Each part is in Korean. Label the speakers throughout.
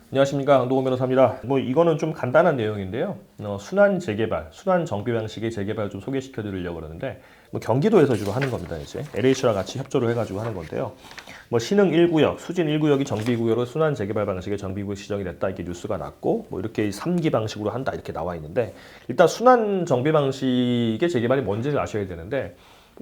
Speaker 1: 안녕하십니까, 강동원 변호사입니다. 이거는 좀 간단한 내용인데요. 순환 재개발, 순환 정비 방식의 재개발 좀 소개시켜 드리려고 그러는데, 경기도에서 주로 하는 겁니다. 이제 LH랑 같이 협조를 해가지고 하는 건데요. 신흥 1구역, 수진 1구역이 정비구역으로 순환 재개발 방식의 정비구역 지정이 됐다, 이렇게 뉴스가 났고, 이렇게 3기 방식으로 한다, 이렇게 나와 있는데, 일단 순환 정비 방식의 재개발이 뭔지를 아셔야 되는데,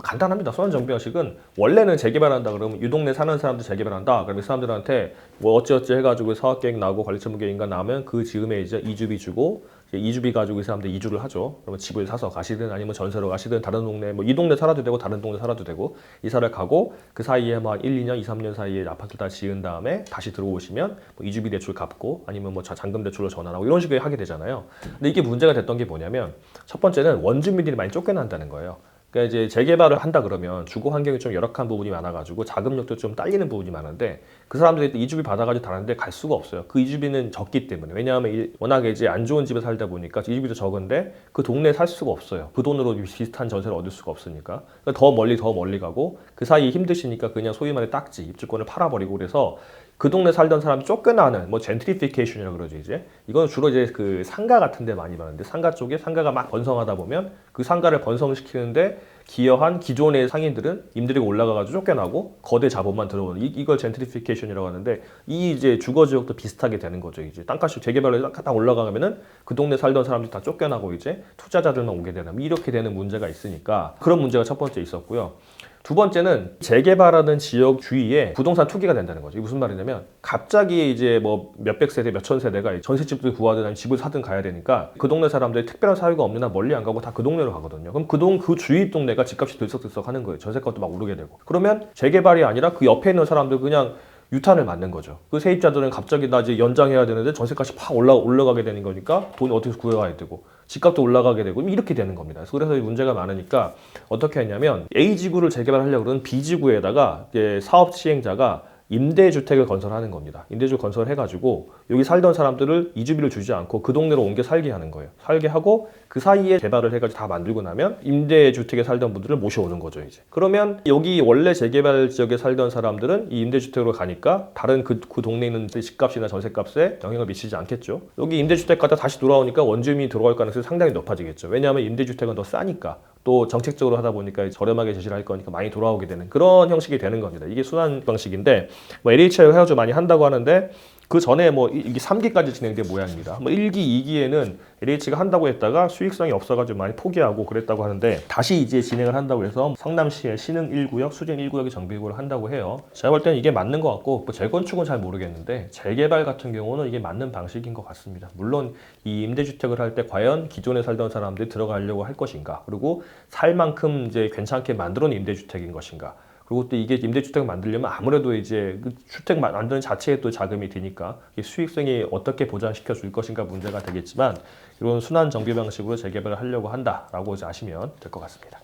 Speaker 1: 간단합니다. 순환 정비 방식은 원래는 재개발한다 그러면 이 동네 사는 사람들 재개발한다. 그러면 그 사람들한테 어찌어찌 해가지고 사업계획 나오고 관리처분계획인가 나오면 그 즈음에 이제 이주비 주고, 이주비 가지고 이 사람들 이주를 하죠. 그러면 집을 사서 가시든 아니면 전세로 가시든 다른 동네, 이 동네 살아도 되고 다른 동네 살아도 되고, 이사를 가고 그 사이에 한 1, 2년, 2, 3년 사이에 아파트를 다 지은 다음에 다시 들어오시면 이주비 대출 갚고 아니면 잔금 대출로 전환하고 이런 식으로 하게 되잖아요. 근데 이게 문제가 됐던 게 뭐냐면, 첫 번째는 원주민들이 많이 쫓겨난다는 거예요. 그러니까 이제 재개발을 한다 그러면 주거 환경이 좀 열악한 부분이 많아가지고 자금력도 좀 딸리는 부분이 많은데, 그 사람들이 또 이주비 받아가지고 다른 데 갈 수가 없어요. 그 이주비는 적기 때문에. 왜냐하면 워낙에 이제 안 좋은 집에 살다 보니까 이주비도 적은데 그 동네에 살 수가 없어요. 그 돈으로 비슷한 전세를 얻을 수가 없으니까. 그러니까 더 멀리 가고, 그 사이에 힘드시니까 그냥 소위 말해 딱지, 입주권을 팔아버리고, 그래서 그 동네 살던 사람이 쫓겨나는, 젠트리피케이션이라고 그러죠, 이제. 이건 주로 이제 그 상가 같은 데 많이 많은데, 상가 쪽에 상가가 막 번성하다 보면 그 상가를 번성시키는데 기여한 기존의 상인들은 임대료가 올라가가지고 쫓겨나고 거대 자본만 들어오는, 이걸 젠트리피케이션이라고 하는데, 이 이제 주거 지역도 비슷하게 되는 거죠. 이제 땅값이 재개발로 딱 올라가면은 그 동네 살던 사람들이 다 쫓겨나고 이제 투자자들만 오게 되는, 이렇게 되는 문제가 있으니까 그런 문제가 첫 번째 있었고요. 두 번째는 재개발하는 지역 주위에 부동산 투기가 된다는 거죠. 이게 무슨 말이냐면, 갑자기 이제 몇백 세대, 몇천 세대가 전셋집을 구하든 아니면 집을 사든 가야 되니까 그 동네 사람들이 특별한 사유가 없는 한 멀리 안 가고 다 그 동네로 가거든요. 그럼 그 주위 동네가 집값이 들썩들썩 하는 거예요. 전세값도 막 오르게 되고. 그러면 재개발이 아니라 그 옆에 있는 사람들 그냥 유탄을 맞는 거죠. 그 세입자들은 갑자기 나 이제 연장해야 되는데 전세값이 팍 올라가게 되는 거니까 돈이 어떻게 구해가야 되고, 집값도 올라가게 되고, 이렇게 되는 겁니다. 그래서 문제가 많으니까 어떻게 했냐면, A지구를 재개발하려고 그러는 B지구에다가 사업 시행자가 임대주택을 건설하는 겁니다. 임대주택 건설해가지고 여기 살던 사람들을 이주비를 주지 않고 그 동네로 옮겨 살게 하는 거예요. 살게 하고 그 사이에 개발을 해가지고 다 만들고 나면 임대주택에 살던 분들을 모셔오는 거죠, 이제. 그러면 여기 원래 재개발 지역에 살던 사람들은 이 임대주택으로 가니까 다른 그 동네에 있는 집값이나 전세값에 영향을 미치지 않겠죠. 여기 임대주택 갔다 다시 돌아오니까 원주민이 들어갈 가능성이 상당히 높아지겠죠. 왜냐하면 임대주택은 더 싸니까. 또 정책적으로 하다 보니까 저렴하게 제시를 할 거니까 많이 돌아오게 되는 그런 형식이 되는 겁니다. 이게 순환 방식인데, LH가 해가지고 많이 한다고 하는데, 그 전에 이게 3기까지 진행된 모양입니다. 1기, 2기에는 LH가 한다고 했다가 수익성이 없어가지고 많이 포기하고 그랬다고 하는데, 다시 이제 진행을 한다고 해서 성남시의 신흥 1구역, 수진 1구역의 정비구역을 한다고 해요. 제가 볼 때는 이게 맞는 것 같고, 재건축은 잘 모르겠는데 재개발 같은 경우는 이게 맞는 방식인 것 같습니다. 물론 이 임대주택을 할 때 과연 기존에 살던 사람들이 들어가려고 할 것인가, 그리고 살 만큼 이제 괜찮게 만들어 놓은 임대주택인 것인가, 그리고 또 이게 임대주택을 만들려면 아무래도 이제 그 주택 만드는 자체에 또 자금이 드니까 수익성이 어떻게 보장시켜 줄 것인가 문제가 되겠지만, 이런 순환 정비 방식으로 재개발을 하려고 한다라고 아시면 될 것 같습니다.